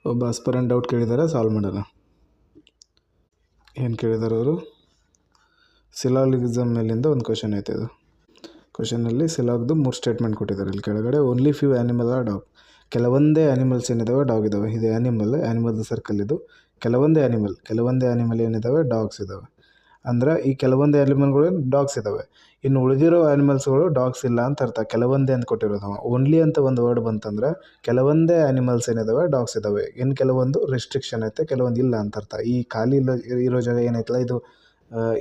ಒಬ್ಬ aspirant doubt ಕೇಳಿದ್ದಾರೆ, solve ಮಾಡೋಣ. ಏನು ಕೇಳಿದ್ದಾರೆ ಅವರು? ಸಿಲಾಗಿಸಮ್ ಮೇಲಿಂದ ಒಂದು ಕ್ವಶನ್ ಐತೆ. ಇದು ಕ್ವಶನಲ್ಲಿ ಸಿಲಾಗ್ದು 3 ಸ್ಟೇಟ್ಮೆಂಟ್ ಕೊಟ್ಟಿದ್ದಾರೆ. ಇಲ್ಲಿ ಕೆಳಗಡೆ only few animal are dog, ಕೆಲವೊಂದೇ ಆ್ಯನಿಮಲ್ಸ್ ಏನಿದ್ದಾವೆ ಡಾಗ್ ಇದ್ದಾವೆ. ಇದು ಆ್ಯನಿಮಲ್ ಸರ್ಕಲ್. ಇದು ಕೆಲವೊಂದೇ ಆ್ಯನಿಮಲ್ ಏನಿದ್ದಾವೆ ಡಾಗ್ಸ್ ಇದ್ದಾವೆ. ಅಂದರೆ ಈ ಕೆಲವೊಂದೇ ಆ್ಯನಿಮಲ್ಗಳು ಡಾಗ್ಸ್ ಇದ್ದಾವೆ, ಇನ್ನು ಉಳಿದಿರೋ ಆ್ಯನಿಮಲ್ಸ್ಗಳು ಡಾಗ್ಸ್ ಇಲ್ಲ ಅಂತ ಅರ್ಥ. ಕೆಲವೊಂದೇ ಅಂತ ಕೊಟ್ಟಿರೋದು, ಓನ್ಲಿ ಅಂತ ಒಂದು ವರ್ಡ್ ಬಂತಂದ್ರೆ ಕೆಲವೊಂದೇ ಆ್ಯನಿಮಲ್ಸ್ ಏನಿದ್ದಾವೆ ಡಾಗ್ಸ್ ಇದ್ದಾವೆ. ಇನ್ನು ಕೆಲವೊಂದು ರೆಸ್ಟ್ರಿಕ್ಷನ್ ಐತೆ, ಕೆಲವೊಂದು ಇಲ್ಲ ಅಂತ ಅರ್ಥ. ಈ ಖಾಲಿ ಇರೋ ಜಾಗ ಏನೈತಲ್ಲ, ಇದು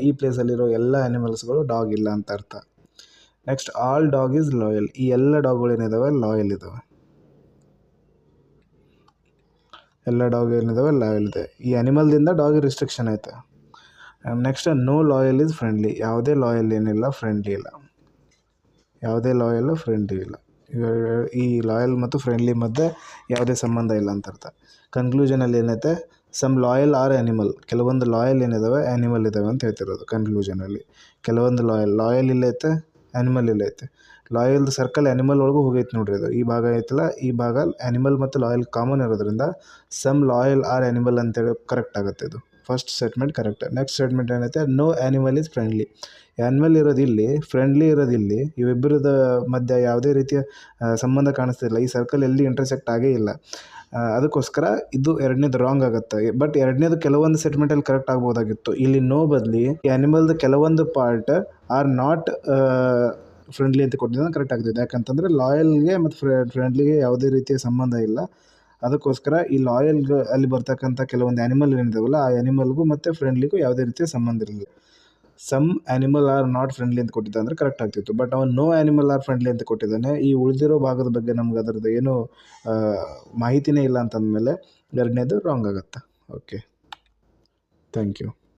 ಈ ಪ್ಲೇಸಲ್ಲಿರೋ ಎಲ್ಲ ಆ್ಯನಿಮಲ್ಸ್ಗಳು ಡಾಗ್ ಇಲ್ಲ ಅಂತ ಅರ್ಥ. Next, all dog is loyal. ಈ ಎಲ್ಲ ಡಾಗ್ಗಳು ಏನಿದ್ದಾವೆ ಲಾಯಲ್ ಇದ್ದಾವೆ. ಎಲ್ಲ ಡಾಗ್ ಏನಿದ್ದಾವೆ ಲಾಯಲ್ ಇದೆ. ಈ ಆ್ಯನಿಮಲ್ದಿಂದ ಡಾಗ್ ರಿಸ್ಟ್ರಿಕ್ಷನ್ ಐತೆ. Next, no loyal is friendly. ಯಾವುದೇ ಲಾಯಲ್ ಏನಿಲ್ಲ, ಫ್ರೆಂಡ್ಲಿ ಇಲ್ಲ. ಯಾವುದೇ ಲಾಯಲ್ಲು ಫ್ರೆಂಡ್ಲಿ ಇಲ್ಲ. ಈ ಲಾಯಲ್ ಮತ್ತು ಫ್ರೆಂಡ್ಲಿ ಮಧ್ಯೆ ಯಾವುದೇ ಸಂಬಂಧ ಇಲ್ಲ ಅಂತ ಅರ್ಥ. ಕನ್ಕ್ಲೂಷನಲ್ಲಿ ಏನೈತೆ, ಸಮ್ ಲಾಯಲ್ ಆರ್ ಆ್ಯನಿಮಲ್. ಕೆಲವೊಂದು ಲಾಯಲ್ ಏನಿದ್ದಾವೆ ಆ್ಯನಿಮಲ್ ಇದ್ದಾವೆ ಅಂತ ಹೇಳ್ತಿರೋದು ಕನ್ಕ್ಲೂಷನಲ್ಲಿ. ಕೆಲವೊಂದು ಲಾಯಲ್ ಇಲ್ಲೈತೆ, ಆ್ಯನಿಮಲ್ ಇಲ್ಲೈತೆ. ಲಾಯಲ್ದು ಸರ್ಕಲ್ ಆ್ಯನಿಮಲ್ ಒಳಗೂ ಹೋಗೈತೆ ನೋಡ್ರಿ. ಇದು ಈ ಭಾಗ ಐತಲ್ಲ, ಈ ಭಾಗ ಆ್ಯನಿಮಲ್ ಮತ್ತು ಲಾಯಲ್ ಕಾಮನ್ ಇರೋದ್ರಿಂದ ಸಮ್ ಲಾಯಲ್ ಆರ್ ಆ್ಯನಿಮಲ್ ಅಂತೇಳಿ ಕರೆಕ್ಟ್ ಆಗುತ್ತೆ. ಇದು first statement correct. Next statement ಏನೈತೆ, no animal is friendly. Animal ಇರೋದಿಲ್ಲಿ, ಫ್ರೆಂಡ್ಲಿ ಇರೋದಿಲ್ಲಿ. ಇವಿಬ್ಬರದ ಮಧ್ಯೆ ಯಾವುದೇ ರೀತಿಯ ಸಂಬಂಧ ಕಾಣಿಸ್ತಿಲ್ಲ. ಈ ಸರ್ಕಲ್ ಎಲ್ಲಿ ಇಂಟರ್ಸೆಕ್ಟ್ ಆಗೇ ಇಲ್ಲ. ಅದಕ್ಕೋಸ್ಕರ ಇದು ಎರಡನೇದು ರಾಂಗ್ ಆಗುತ್ತೆ. ಬಟ್ ಎರಡನೇದು ಕೆಲವೊಂದು ಸ್ಟೇಟ್ಮೆಂಟಲ್ಲಿ ಕರೆಕ್ಟ್ ಆಗ್ಬೋದಾಗಿತ್ತು. ಇಲ್ಲಿ ನೋ ಬದಲಿ ಆ್ಯನಿಮಲ್ದು ಕೆಲವೊಂದು ಪಾರ್ಟ್ ಆರ್ ನಾಟ್ ಫ್ರೆಂಡ್ಲಿ ಅಂತ ಕೊಟ್ಟಿದ್ದು ಕರೆಕ್ಟ್ ಆಗ್ತಿದೆ. ಯಾಕಂತಂದರೆ ಲಾಯಲ್ಗೆ ಮತ್ತು ಫ್ರೆಂಡ್ಲಿಗೆ ಯಾವುದೇ ರೀತಿಯ ಸಂಬಂಧ ಇಲ್ಲ. ಅದಕ್ಕೋಸ್ಕರ ಈ ಲಾಯಲ್ಗೆ ಅಲ್ಲಿ ಬರ್ತಕ್ಕಂಥ ಕೆಲವೊಂದು ಆ್ಯನಿಮಲ್ ಏನಿದಾವಲ್ಲ, ಆ ಆ್ಯನಿಮಲ್ಗೂ ಮತ್ತು ಫ್ರೆಂಡ್ಲಿಗೂ ಯಾವುದೇ ರೀತಿಯ ಸಂಬಂಧ ಇರಲಿಲ್ಲ. Some animal are not friendly ಅಂತ ಕೊಟ್ಟಿದ್ದ ಅಂದರೆ ಕರೆಕ್ಟ್ ಆಗ್ತಿತ್ತು. ಬಟ್ ಅವನು ನೋ ಆ್ಯನಿಮಲ್ ಆರ್ ಫ್ರೆಂಡ್ಲಿ ಅಂತ ಕೊಟ್ಟಿದ್ದಾನೆ. ಈ ಉಳಿದಿರೋ ಭಾಗದ ಬಗ್ಗೆ ನಮ್ಗೆ ಅದರದ್ದು ಏನೂ ಮಾಹಿತಿನೇ ಇಲ್ಲ ಅಂತಂದಮೇಲೆ ಎರಡನೇದು ರಾಂಗ್ ಆಗುತ್ತೆ. Okay, thank you.